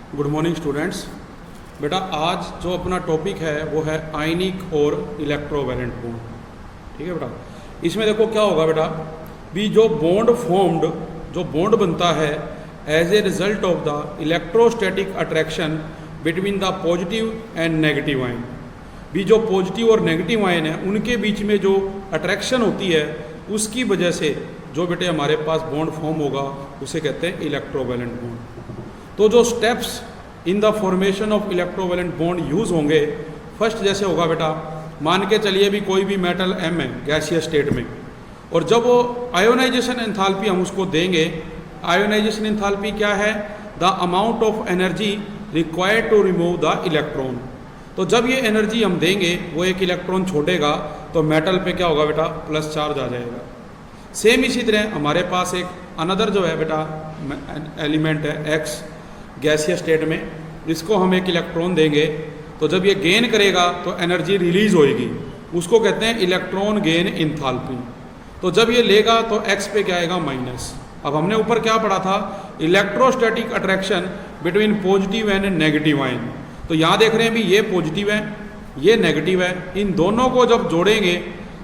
Good morning students. बेटा आज जो अपना टॉपिक है वो है आयनिक और इलेक्ट्रोवैलेंट बॉन्ड। ठीक है बेटा, इसमें देखो क्या होगा बेटा, भी जो बॉन्ड फॉर्म्ड, जो बॉन्ड बनता है as a result of the electrostatic attraction between the positive and negative ion. भी जो पॉजिटिव और नेगेटिव आयन है उनके बीच में जो अट्रैक्शन होती है उसकी वजह से जो बेटे हमारे पास बॉन्ड फॉर्म होगा उसे कहते हैं इलेक्ट्रोवैलेंट बॉन्ड। तो जो steps in the formation of electrovalent bond use होंगे, फर्स्ट जैसे होगा बेटा, मान के चलिए भी कोई भी मेटल एम है गैसीय स्टेट में, और जब वो आयोनाइजेशन एंथैल्पी हम उसको देंगे, आयोनाइजेशन एंथैल्पी क्या है, the amount of energy required to remove the electron. तो जब ये एनर्जी हम देंगे वो एक इलेक्ट्रॉन छोड़ेगा तो मेटल पे क्या होगा बेटा, प्लस चार्ज आ जाएगा। सेम इसी तरह हमारे पास एक अनदर जो है बेटा एलिमेंट है एक्स गैसीय स्टेट में, इसको हम एक इलेक्ट्रॉन देंगे तो जब ये गेन करेगा तो एनर्जी रिलीज होएगी, उसको कहते हैं इलेक्ट्रॉन गेन एंथैल्पी। तो जब ये लेगा तो एक्स पे क्या आएगा, माइनस। अब हमने ऊपर क्या पढ़ा था, electrostatic attraction between positive and negative ion. तो यहाँ देख रहे हैं भी ये पॉजिटिव है ये नेगेटिव है, इन दोनों को जब जोड़ेंगे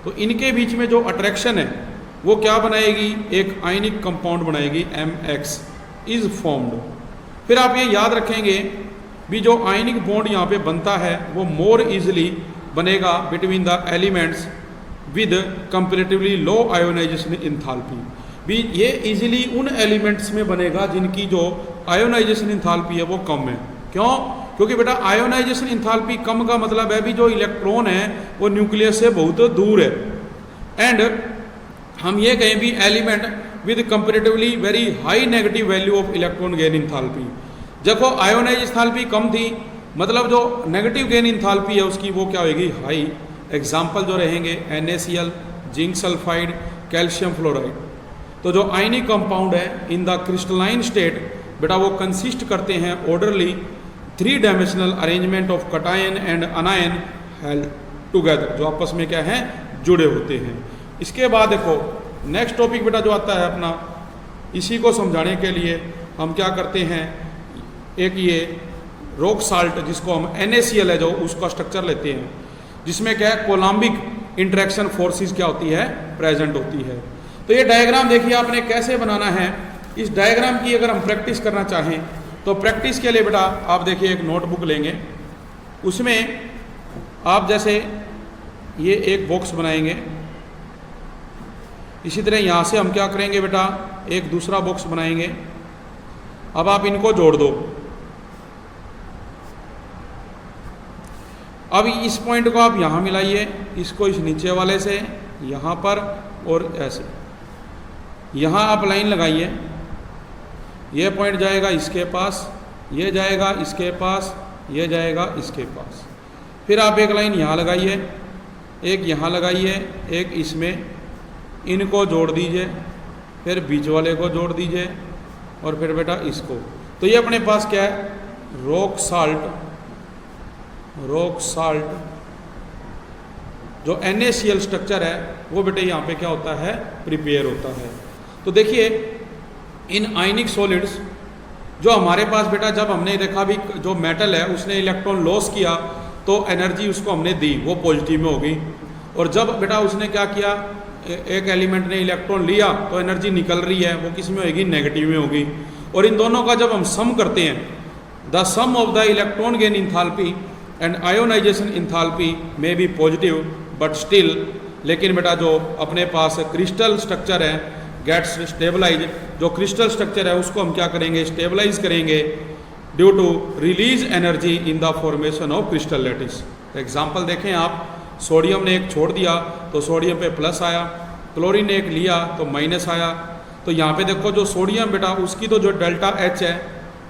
तो इनके बीच में जो अट्रैक्शन है वो क्या बनाएगी, एक आयनिक कंपाउंड बनाएगी, MX इज फॉर्म्ड। फिर आप ये याद रखेंगे भी जो आयनिक बॉन्ड यहाँ पे बनता है वो मोर इजीली बनेगा between the elements with comparatively low ionization enthalpy. भी ये इजीली उन एलिमेंट्स में बनेगा जिनकी जो आयोनाइजेशन एंथैल्पी है वो कम है। क्यों? क्योंकि बेटा आयोनाइजेशन एंथैल्पी कम का मतलब है भी जो इलेक्ट्रॉन है वो न्यूक्लियस से बहुत दूर है, एंड हम ये कहें भी element with comparatively very high negative value of electron gain enthalpy. देखो आयोनाइज एंथैल्पी कम थी, मतलब जो नेगेटिव गेन एंथैल्पी है उसकी वो क्या होगी, हाई। एग्जाम्पल जो रहेंगे NaCl, zinc sulphide, calcium fluoride. तो जो आयनिक कंपाउंड है इन द क्रिस्टलाइन स्टेट बेटा वो कंसिस्ट करते हैं orderly 3 dimensional arrangement of cation and अनायन held together, जो आपस में क्या है, जुड़े होते हैं। इसके बाद देखो नेक्स्ट टॉपिक बेटा जो आता है अपना, इसी को समझाने के लिए हम क्या करते हैं, एक ये रॉक साल्ट जिसको हम NaCl है जो उसका स्ट्रक्चर लेते हैं, जिसमें क्या है कोलम्बिक इंटरेक्शन फोर्सेस क्या होती है, प्रेजेंट होती है। तो ये डायग्राम देखिए आपने कैसे बनाना है। इस डायग्राम की अगर हम प्रैक्टिस करना चाहें तो प्रैक्टिस के लिए बेटा आप देखिए एक नोटबुक लेंगे, उसमें आप जैसे ये एक बॉक्स बनाएंगे, इसी तरह यहाँ से हम क्या करेंगे बेटा, एक दूसरा बॉक्स बनाएंगे। अब आप इनको जोड़ दो। अब इस पॉइंट को आप यहाँ मिलाइए, इसको इस नीचे वाले से यहाँ पर, और ऐसे यहाँ आप लाइन लगाइए। ये पॉइंट जाएगा इसके पास, ये जाएगा इसके पास, ये जाएगा इसके पास। फिर आप एक लाइन यहाँ लगाइए, एक यहाँ लगाइए, एक इसमें, इनको जोड़ दीजिए, फिर बीच वाले को जोड़ दीजिए, और फिर बेटा इसको। तो ये अपने पास क्या है, रॉक साल्ट जो NaCl स्ट्रक्चर है वो बेटे यहाँ पे क्या होता है, प्रिपेयर होता है। तो देखिए इन आयनिक सॉलिड्स जो हमारे पास बेटा, जब हमने देखा भी जो मेटल है उसने इलेक्ट्रॉन लॉस किया तो एनर्जी उसको हमने दी, वो पॉजिटिव में होगी। और जब बेटा उसने क्या किया, एक एलिमेंट ने इलेक्ट्रॉन लिया तो एनर्जी निकल रही है, वो किस में होगी, नेगेटिव में होगी। और इन दोनों का जब हम सम करते हैं, the sum of the electron gain enthalpy and ionization enthalpy में बी पॉजिटिव बट स्टिल, लेकिन बेटा जो अपने पास क्रिस्टल स्ट्रक्चर है गेट्स स्टेबलाइज, जो क्रिस्टल स्ट्रक्चर है उसको हम क्या करेंगे, स्टेबलाइज करेंगे due to release energy in the formation of crystal lattice. Example देखें आप, सोडियम ने एक छोड़ दिया तो सोडियम पे प्लस आया, क्लोरीन ने एक लिया तो माइनस आया। तो यहाँ पे देखो जो सोडियम बेटा उसकी तो जो डेल्टा H है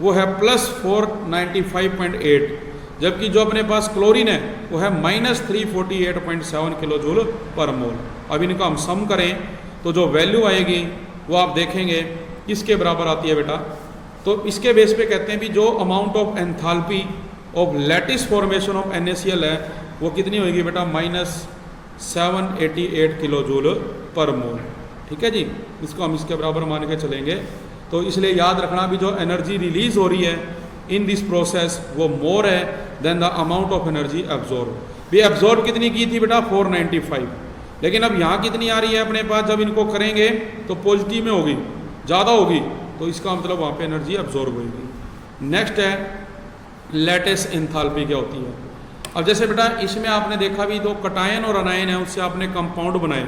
वो है +495.8, जबकि जो अपने पास क्लोरीन है वो है -348.7 किलो जूल पर मोल। अब इनका हम सम करें तो जो वैल्यू आएगी वो आप देखेंगे किसके बराबर आती है बेटा। तो इसके बेस पे कहते हैं भी जो amount of enthalpy of lattice formation of NaCl है वो कितनी होगी बेटा, -788 किलो जूल पर मोल। ठीक है जी, इसको हम इसके बराबर मान के चलेंगे। तो इसलिए याद रखना भी जो एनर्जी रिलीज हो रही है इन दिस प्रोसेस वो मोर है than the amount of energy absorb. भी एब्जॉर्ब कितनी की थी बेटा 495, लेकिन अब यहाँ कितनी आ रही है अपने पास, जब इनको करेंगे तो पॉजिटिव में होगी, ज़्यादा होगी, तो इसका मतलब वहाँ पे एनर्जी एब्जॉर्ब होगी। नेक्स्ट है लैटिस एंथैल्पी क्या होती है। अब जैसे बेटा इसमें आपने देखा भी तो कटायन और अनायन है, उससे आपने कंपाउंड बनाए।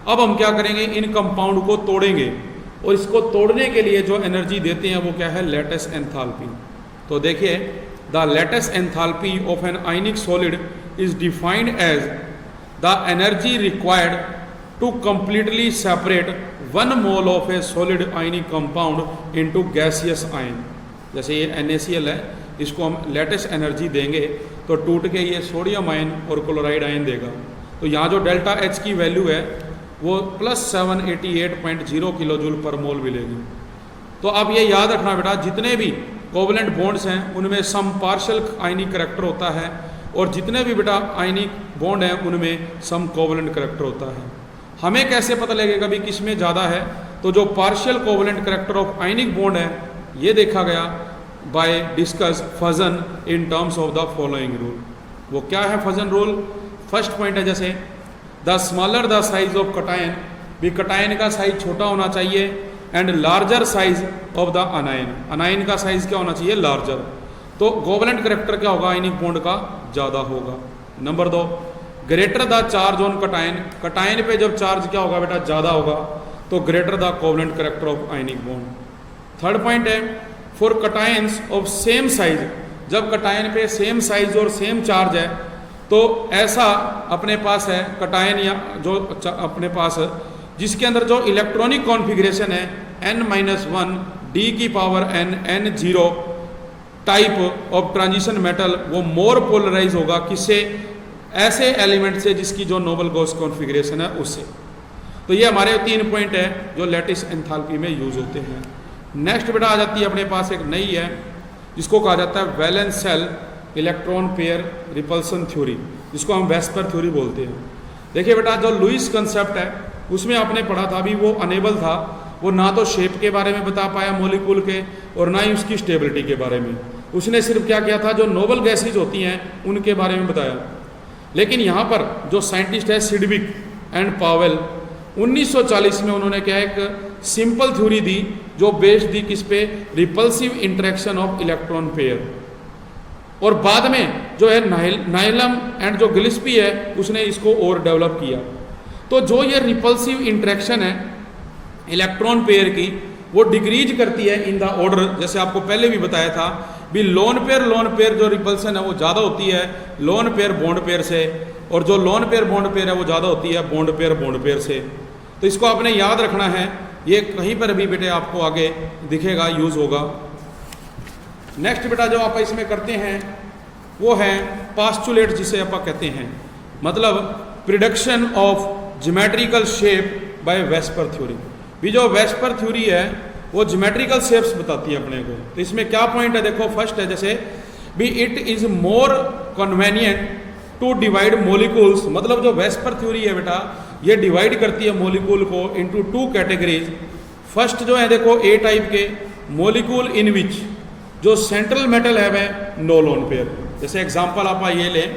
अब हम क्या करेंगे, इन कंपाउंड को तोड़ेंगे और इसको तोड़ने के लिए जो एनर्जी देते हैं वो क्या है, लैटिस एंथैल्पी। तो देखिए the lattice enthalpy of an ionic solid is defined as the energy required to completely separate 1 mole of a solid ionic compound into gaseous ion. जैसे ये NaCl है, इसको हम लैटिस एनर्जी देंगे तो टूट के ये सोडियम आयन और क्लोराइड आयन देगा। तो यहाँ जो डेल्टा H की वैल्यू है वो +788.0 किलो जूल पर मोल मिलेगी। तो अब ये याद रखना बेटा, जितने भी कोवलेंट बॉन्ड्स हैं उनमें सम पार्शियल आयनिक करैक्टर होता है और जितने भी बेटा आयनिक बॉन्ड हैं उनमें सम कोवलेंट करैक्टर होता है। हमें कैसे पता लगेगा भी किस में ज़्यादा है, तो जो partial covalent character of ionic bond है ये देखा गया by discuss Fajan in terms of the following rule. वो क्या है फजन रूल? फर्स्ट पॉइंट है जैसे the smaller the size of cation, भी कटायन का साइज छोटा होना चाहिए, and larger size of the anion, anion का साइज क्या होना चाहिए, लार्जर। तो कोवलेंट करैक्टर क्या होगा, आयनिक बॉन्ड का ज़्यादा होगा। Number 2, greater the charge on cation, cation पे जब चार्ज क्या होगा बेटा, ज़्यादा होगा, तो greater the covalent character of ionic bond. Third point है for cations of same size, जब कटायन पे सेम साइज और सेम चार्ज है तो ऐसा अपने पास है कटायन या जो अपने पास जिसके अंदर जो इलेक्ट्रॉनिक कॉन्फ़िगरेशन है n-1 d की power n n0 type of transition metal, वो मोर पोलराइज होगा किससे, ऐसे एलिमेंट से जिसकी जो नोबल गॉस कॉन्फ़िगरेशन है उससे। तो ये हमारे 3 पॉइंट है जो लैटिस एंथैल्पी में यूज होते हैं। नेक्स्ट बेटा आ जाती है अपने पास एक नई है जिसको कहा जाता है valence shell electron pair repulsion theory, जिसको हम वेस्पर थ्योरी बोलते हैं। देखिए बेटा जो लुईस कंसेप्ट है उसमें आपने पढ़ा था, अभी वो अनेबल था, वो ना तो शेप के बारे में बता पाया मॉलिक्यूल के और ना ही उसकी स्टेबिलिटी के बारे में, उसने सिर्फ क्या किया था, जो नोबल गैसेज होती हैं उनके बारे में बताया। लेकिन यहाँ पर जो साइंटिस्ट है सिडविक एंड पावेल, 1940 में उन्होंने क्या एक सिंपल थ्योरी दी जो बेस्ड थी किस पे, repulsive interaction of electron pair. और बाद में जो है नाइलम एंड जो गिलिस्पी है उसने इसको और डेवलप किया। तो जो ये रिपल्सिव इंटरेक्शन है इलेक्ट्रॉन पेयर की, वो डिक्रीज करती है इन द ऑर्डर, जैसे आपको पहले भी बताया था भी लोन पेयर जो रिपल्सन है वो ज़्यादा होती है लोन पेयर बॉन्ड पेयर से, और जो लोन पेयर बॉन्ड पेयर है वो ज़्यादा होती है बॉन्ड पेयर से। तो इसको आपने याद रखना है, ये कहीं पर भी बेटे आपको आगे दिखेगा, यूज़ होगा। नेक्स्ट बेटा जो आप इसमें करते हैं वो है पास्टुलेट, जिसे आप कहते हैं, मतलब prediction of geometrical shape by VSEPR theory. भी जो वेस्पर थ्योरी है वो ज्योमेट्रिकल शेप्स बताती है अपने को। तो इसमें क्या पॉइंट है, देखो फर्स्ट है जैसे भी it is more convenient to divide molecules, मतलब जो वेस्पर थ्योरी है बेटा ये डिवाइड करती है मोलिकुल को इनटू 2 कैटेगरीज। फर्स्ट जो है देखो ए टाइप के मोलिकुल इन विच जो सेंट्रल मेटल है वह नो लोन पेयर। जैसे एग्जांपल आप ये लें,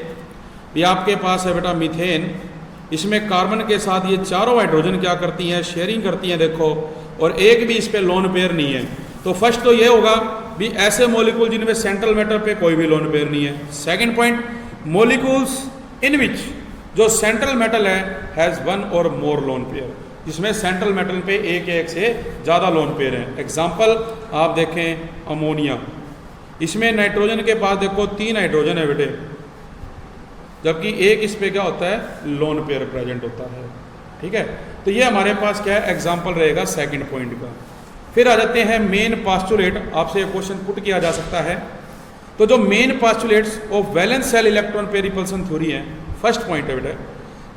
ये आपके पास है बेटा मीथेन, इसमें कार्बन के साथ ये चारों हाइड्रोजन क्या करती हैं, शेयरिंग करती हैं देखो, और एक भी इस पे लोन पेयर नहीं है। तो फर्स्ट तो ये होगा भी ऐसे मोलिकुल जिनमें सेंट्रल मेटल पे कोई भी लोन पेयर नहीं है। सेकंड पॉइंट, मोलिकुल्स इन विच जो सेंट्रल मेटल है हैज़ 1 और मोर लोन पेयर, जिसमें सेंट्रल मेटल पे एक से ज़्यादा लोन पेयर है। एग्जाम्पल आप देखें अमोनिया, इसमें नाइट्रोजन के पास देखो 3 हाइड्रोजन है बेटे, जबकि एक इस पे क्या होता है, लोन पेयर प्रेजेंट होता है। ठीक है, तो ये हमारे पास क्या है, एग्जाम्पल रहेगा सेकंड पॉइंट का। फिर आ जाते हैं मेन पास्टुलेट, आपसे ये क्वेश्चन पुट किया जा सकता है। तो जो main postulates of valence shell electron pair repulsion theory है, फर्स्ट पॉइंट है बेटा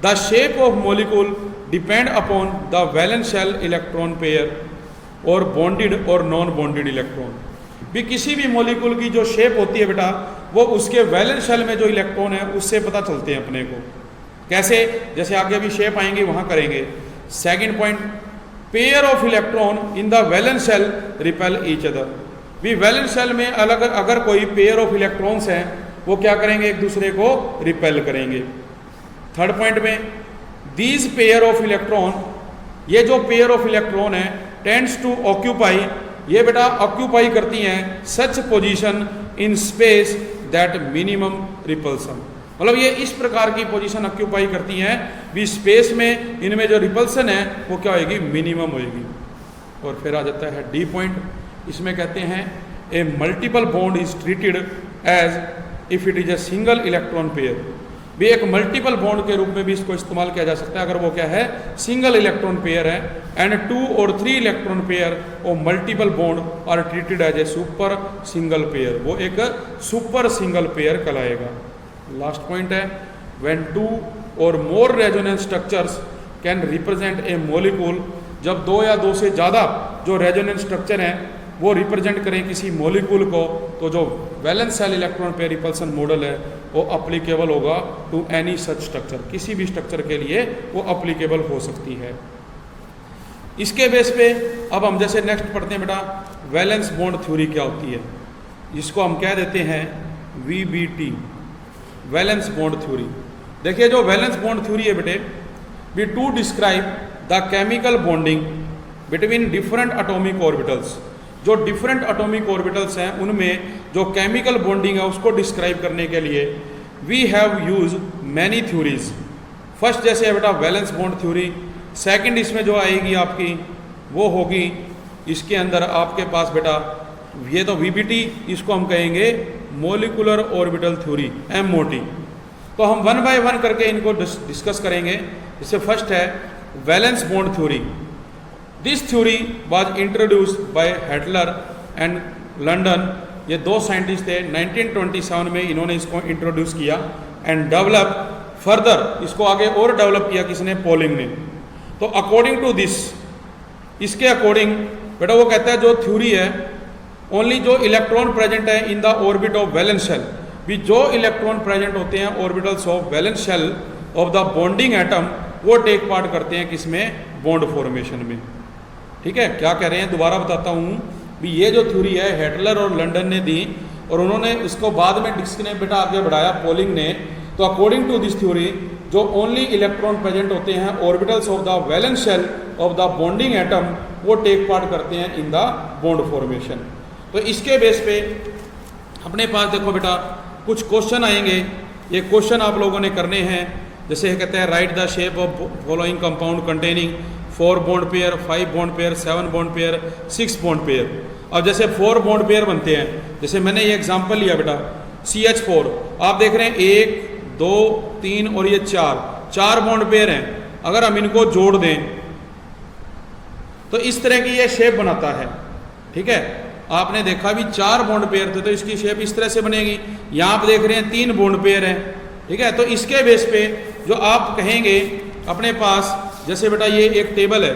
the shape of molecule depend upon the valence shell electron pair और बॉन्डेड और नॉन बॉन्डेड इलेक्ट्रॉन। भी किसी भी मॉलिक्यूल की जो शेप होती है बेटा वो उसके वैलेंस शेल में जो इलेक्ट्रॉन है उससे पता चलते हैं अपने को। कैसे, जैसे आगे अभी शेप आएंगे वहाँ करेंगे। Second point, pair of electron in the valence shell repel each other, भी वैलेंस शेल में अलग अगर कोई पेयर ऑफ इलेक्ट्रॉन्स हैं वो क्या करेंगे, एक दूसरे को रिपेल करेंगे। थर्ड पॉइंट में दीज पेयर ऑफ इलेक्ट्रॉन, ये जो पेयर ऑफ इलेक्ट्रॉन है टेंड्स टू ऑक्यूपाई, ये बेटा ऑक्यूपाई करती हैं such position in space that minimum repulsion, मतलब ये इस प्रकार की पोजीशन ऑक्यूपाई करती हैं भी स्पेस में इनमें जो रिपल्सन है वो क्या होगी, मिनिमम होगी। और फिर आ जाता है डी पॉइंट, इसमें कहते हैं a multiple bond is treated as if it is a single electron pair, भी एक मल्टीपल बॉन्ड के रूप में भी इसको इस्तेमाल किया जा सकता है अगर वो क्या है, सिंगल इलेक्ट्रॉन पेयर है। एंड 2 और 3 इलेक्ट्रॉन पेयर और multiple bond are treated as a super single pair, वो एक सुपर सिंगल पेयर कहलाएगा। लास्ट पॉइंट है व्हेन 2 और more resonance structures can represent a molecule, जब 2 या 2 से ज़्यादा जो रेजोनेंस स्ट्रक्चर हैं वो रिप्रेजेंट करें किसी मॉलिक्यूल को, तो जो valence shell electron pair repulsion model है वो अप्लीकेबल होगा टू एनी सच स्ट्रक्चर, किसी भी स्ट्रक्चर के लिए वो अप्लीकेबल हो सकती है। इसके बेस पे अब हम जैसे नेक्स्ट पढ़ते हैं बेटा वैलेंस बॉन्ड थ्योरी क्या होती है, जिसको हम कह देते हैं VBT, वैलेंस बॉन्ड थ्योरी। देखिए जो वैलेंस बॉन्ड थ्योरी है बेटे, we to describe the chemical bonding between different atomic orbitals, जो डिफरेंट एटॉमिक ऑर्बिटल्स हैं उनमें जो केमिकल बॉन्डिंग है उसको डिस्क्राइब करने के लिए we have use many theories. First जैसे है बेटा वैलेंस बॉन्ड थ्योरी, सेकंड इसमें जो आएगी आपकी वो होगी इसके अंदर आपके पास बेटा ये तो VBT, इसको हम कहेंगे मोलिकुलर ऑर्बिटल थ्योरी MOT। तो हम 1 बाय 1 करके इनको डिस्कस करेंगे। इससे फर्स्ट है valence bond theory. This theory was introduced by Heitler and London, ये 2 साइंटिस्ट थे, 1927 में इन्होंने इसको इंट्रोड्यूस किया एंड डेवलप फर्दर, इसको आगे और डेवलप किया किसने, पॉलिंग ने। तो अकॉर्डिंग टू दिस, इसके अकॉर्डिंग बेटा वो कहता है जो थ्योरी है ओनली जो इलेक्ट्रॉन प्रेजेंट है in the orbit of valence shell, भी जो इलेक्ट्रॉन प्रेजेंट होते हैं orbitals of valence shell of the bonding atom वो टेक पार्ट करते हैं किसमें, बॉन्ड फॉर्मेशन में। ठीक है, क्या कह रहे हैं दोबारा बताता हूँ भी ये जो थ्योरी है हेटलर और लंडन ने दी और उन्होंने इसको बाद में डिस्क ने बेटा आगे बढ़ाया पॉलिंग ने। तो अकॉर्डिंग टू दिस थ्योरी जो ओनली इलेक्ट्रॉन प्रेजेंट होते हैं orbitals of the valence shell of the bonding atom वो टेक पार्ट करते हैं इन द बॉन्ड फॉर्मेशन। तो इसके बेस पे अपने पास देखो बेटा कुछ क्वेश्चन आएंगे, ये क्वेश्चन आप लोगों ने करने हैं। जैसे कहते हैं right the shape of following compound containing 4 bond pair, 5 bond pair, 7 bond pair, 6 bond pair. अब जैसे 4 बॉन्ड पेयर बनते हैं, जैसे मैंने ये एग्जांपल लिया बेटा CH4, आप देख रहे हैं 1 2 3 और ये 4 बॉन्ड पेयर हैं। अगर हम इनको जोड़ दें तो इस तरह की ये शेप बनाता है। ठीक है, आपने देखा भी 4 बॉन्ड पेयर थे तो इसकी शेप इस तरह से बनेगी। यहाँ आप देख रहे हैं 3 बॉन्ड पेयर हैं। ठीक है, तो इसके बेस पे जो आप कहेंगे अपने पास, जैसे बेटा ये एक टेबल है,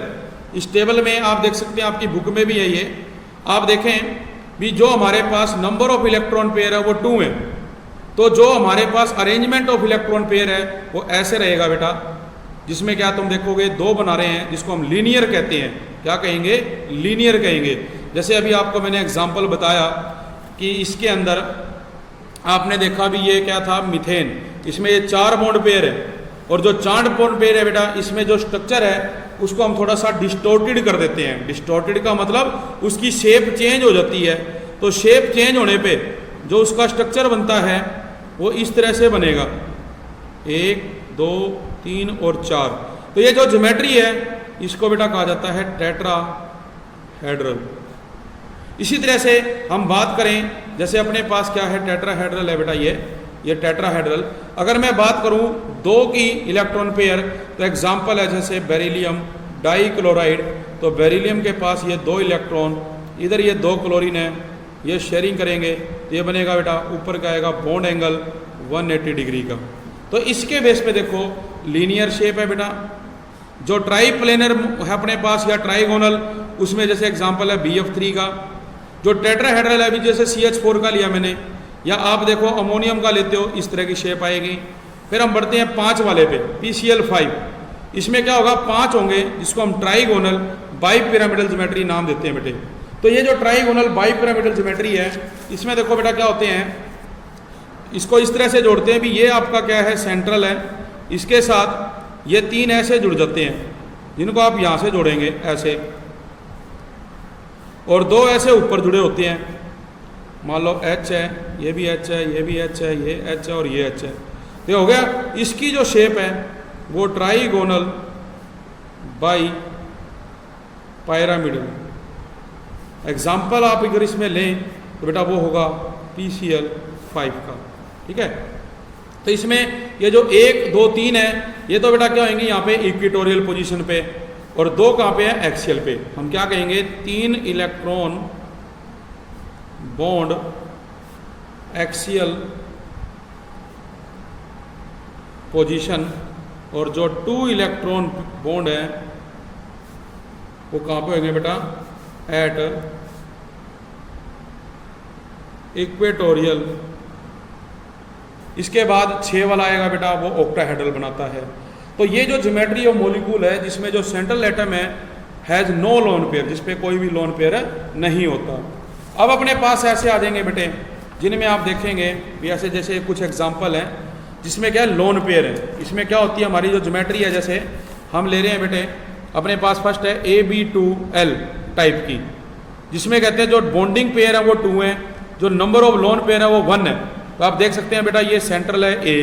इस टेबल में आप देख सकते हैं आपकी बुक में भी है ये, आप देखें भी जो हमारे पास नंबर ऑफ इलेक्ट्रॉन पेयर है वो 2 है, तो जो हमारे पास अरेंजमेंट ऑफ इलेक्ट्रॉन पेयर है वो ऐसे रहेगा बेटा, जिसमें क्या तुम देखोगे 2 बना रहे हैं जिसको हम लीनियर कहते हैं। क्या कहेंगे, लीनियर कहेंगे। जैसे अभी आपको मैंने एग्जाम्पल बताया कि इसके अंदर आपने देखा भी ये क्या था, मीथेन, इसमें ये 4 बॉन्ड पेयर है और जो 4 बॉन्ड पेयर है बेटा इसमें जो स्ट्रक्चर है उसको हम थोड़ा सा डिस्टोर्टेड कर देते हैं। डिस्टोर्टेड का मतलब उसकी शेप चेंज हो जाती है, तो शेप चेंज होने पे जो उसका स्ट्रक्चर बनता है वो इस तरह से बनेगा 1 2 3 और 4। तो ये जो ज्योमेट्री है इसको बेटा कहा जाता है टेट्राहेड्रल। इसी तरह से हम बात करें, जैसे अपने पास क्या है, टेट्राहेड्रल है बेटा ये टेट्राहेड्रल। अगर मैं बात करूं 2 की इलेक्ट्रॉन पेयर, तो एग्जांपल है जैसे बेरिलियम डाइक्लोराइड, तो बेरिलियम के पास ये 2 इलेक्ट्रॉन, इधर ये 2 क्लोरीन है, ये शेयरिंग करेंगे तो ये बनेगा बेटा ऊपर का आएगा बॉन्ड एंगल 180 डिग्री का। तो इसके बेस पे देखो लीनियर शेप है बेटा। जो ट्राई प्लेनर है अपने पास या ट्राइगोनल, उसमें जैसे एग्जांपल है BF3 का। जो टेट्राहेड्रल है अभी जैसे CH4 का लिया मैंने, या आप देखो अमोनियम का लेते हो इस तरह की शेप आएगी। फिर हम बढ़ते हैं 5 वाले पे, PCl5। इसमें क्या होगा, 5 होंगे जिसको हम ट्राइगोनल बाई पिरामिडल ज्योमेट्री नाम देते हैं बेटे। तो ये जो ट्राइगोनल बाइपिरामिडल ज्योमेट्री है, इसमें देखो बेटा क्या होते हैं, इसको इस तरह से जोड़ते हैं भी ये आपका क्या है सेंट्रल है, इसके साथ ये तीन ऐसे जुड़ जाते हैं जिनको आप यहाँ से जोड़ेंगे ऐसे, और दो ऐसे ऊपर जुड़े होते हैं, मान लो H है, ये भी H है, ये भी H है, ये H है और ये H है। तो हो गया, इसकी जो शेप है वो ट्राइगोनल बाई पायरामिडल। एग्जाम्पल आप अगर इसमें लें तो बेटा वो होगा PCL 5 का, ठीक है। तो इसमें ये जो 1 2 3 है, ये तो बेटा क्या होंगे यहाँ पे इक्वेटोरियल पोजीशन पे, और दो कहाँ पे है एक्सियल पे। हम क्या कहेंगे, 3 इलेक्ट्रॉन बॉन्ड एक्सियल पोजीशन, और जो 2 इलेक्ट्रॉन बॉन्ड है वो कहाँ पे होंगे बेटा, एट इक्वेटोरियल। इसके बाद 6 वाला आएगा बेटा, वो ऑक्टाहेड्रल बनाता है। तो ये जो ज्योमेट्री ऑफ मॉलिक्यूल है जिसमें जो सेंट्रल एटम है हैज़ नो लोन पेयर, जिसपे कोई भी लोन पेयर नहीं होता। अब अपने पास ऐसे आ जाएंगे बेटे जिनमें आप देखेंगे भी ऐसे, जैसे कुछ एग्जांपल हैं जिसमें क्या है लोन पेयर है। इसमें क्या होती है हमारी जो ज्योमेट्री है, जैसे हम ले रहे हैं बेटे अपने पास फर्स्ट है AB2L टाइप की, जिसमें कहते हैं जो बॉन्डिंग पेयर है वो 2 है, जो नंबर ऑफ लोन पेयर है वो 1 है। तो आप देख सकते हैं बेटा ये सेंट्रल है A,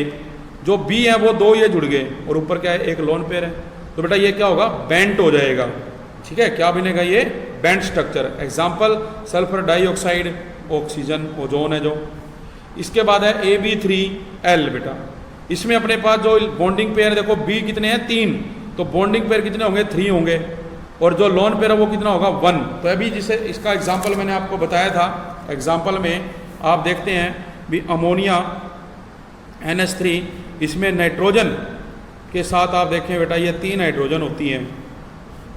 जो B है वो 2 ये जुड़ गए, और ऊपर क्या है एक लोन पेयर है। तो बेटा ये क्या होगा, बेंट हो जाएगा, ठीक है। क्या बनेगा, ये bent structure. Example sulphur dioxide, oxygen, ozone है जो। इसके बाद है AB3L बेटा, इसमें अपने पास जो बॉन्डिंग पेयर देखो B कितने हैं 3, तो बॉन्डिंग पेयर कितने होंगे 3 होंगे, और जो लोन पेयर है वो कितना होगा 1। तो अभी जिसे इसका एग्जाम्पल मैंने आपको बताया था, एग्जाम्पल में आप देखते हैं भी अमोनिया NH3, इसमें नाइट्रोजन के साथ आप देखें बेटा ये 3 हाइड्रोजन होती हैं,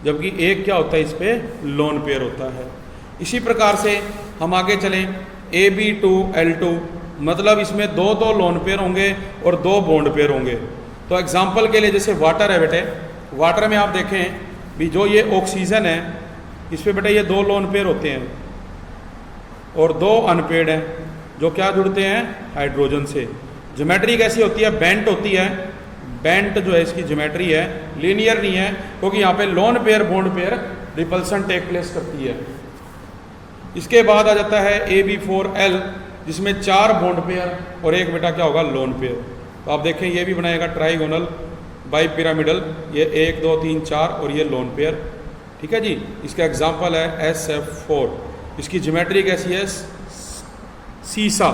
जबकि एक क्या होता है इस पर लोन पेयर होता है। इसी प्रकार से हम आगे चलें, AB2L2, मतलब इसमें 2 लोन पेयर होंगे और 2 बॉन्ड पेयर होंगे। तो एग्जाम्पल के लिए जैसे वाटर है बेटे, वाटर में आप देखें भी जो ये ऑक्सीजन है इस पर बेटे ये 2 लोन पेयर होते हैं और 2 अनपेड हैं, जो क्या जुड़ते हैं हाइड्रोजन से। ज्योमेट्री कैसी होती है, बेंट होती है। बेंट जो है इसकी ज्योमेट्री है लीनियर नहीं है, क्योंकि यहाँ पे lone pair bond pair repulsion take place करती है। इसके बाद आ जाता है AB4L, जिसमें 4 बॉन्ड पेयर और एक बेटा क्या होगा लोन पेयर। तो आप देखें ये भी बनाएगा ट्राइगोनल बाई पिरामिडल, ये 1 2 3 4 और ये लोन पेयर, ठीक है जी। इसका एग्जाम्पल है SF4, इसकी ज्योमेट्री कैसी है सीसा।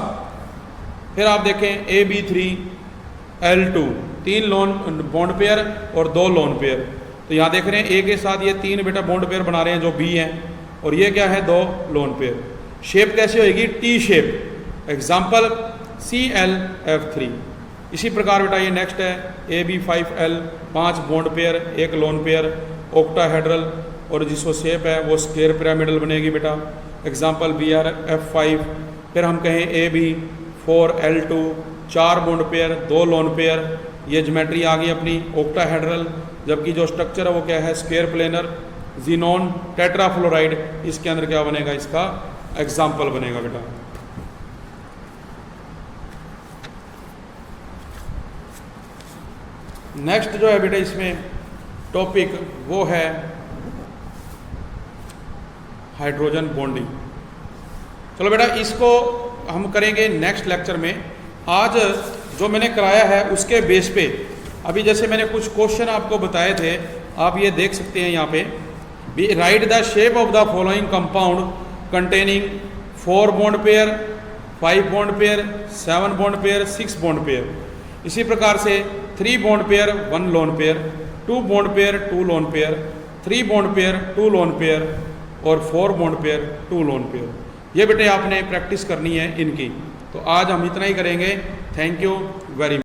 फिर आप देखें AB3L2, 3 लोन बॉन्ड पेयर और 2 लोन पेयर। तो यहाँ देख रहे हैं A के साथ ये 3 बेटा बॉन्ड पेयर बना रहे हैं जो B हैं, और ये क्या है 2 लोन पेयर। शेप कैसी होएगी, T शेप। Example ClF3। इसी प्रकार बेटा ये नेक्स्ट है AB5L, 5 bond pair 1 lone pair, octahedral, और जिसको शेप है वो स्क्वायर पिरामिडल बनेगी बेटा। Example BRF5। फिर हम कहें AB4L2, 4 bond pair 2 lone pair, ये ज्योमेट्री आ गई अपनी ऑक्टाहेड्रल, जबकि जो स्ट्रक्चर है वो क्या है स्क्वायर प्लेनर। जीनोन टेट्राफ्लोराइड, इसके अंदर क्या बनेगा, इसका एग्जाम्पल बनेगा बेटा। नेक्स्ट जो है बेटा इसमें टॉपिक वो है हाइड्रोजन बॉन्डिंग। चलो बेटा इसको हम करेंगे नेक्स्ट लेक्चर में। आज जो मैंने कराया है उसके बेस पे अभी जैसे मैंने कुछ क्वेश्चन आपको बताए थे, आप ये देख सकते हैं यहाँ पे भी, right the shape of the following compound containing 4 bond pair, 5 bond pair, 7 bond pair, 6 bond pair. इसी प्रकार से 3 bond pair 1 lone pair, 2 bond pair 2 lone pair, 3 bond pair 2 lone pair और 4 बॉन्ड पेयर 2 लोन पेयर। ये बेटे आपने practice करनी है इनकी। तो आज हम इतना ही करेंगे। Thank you very much.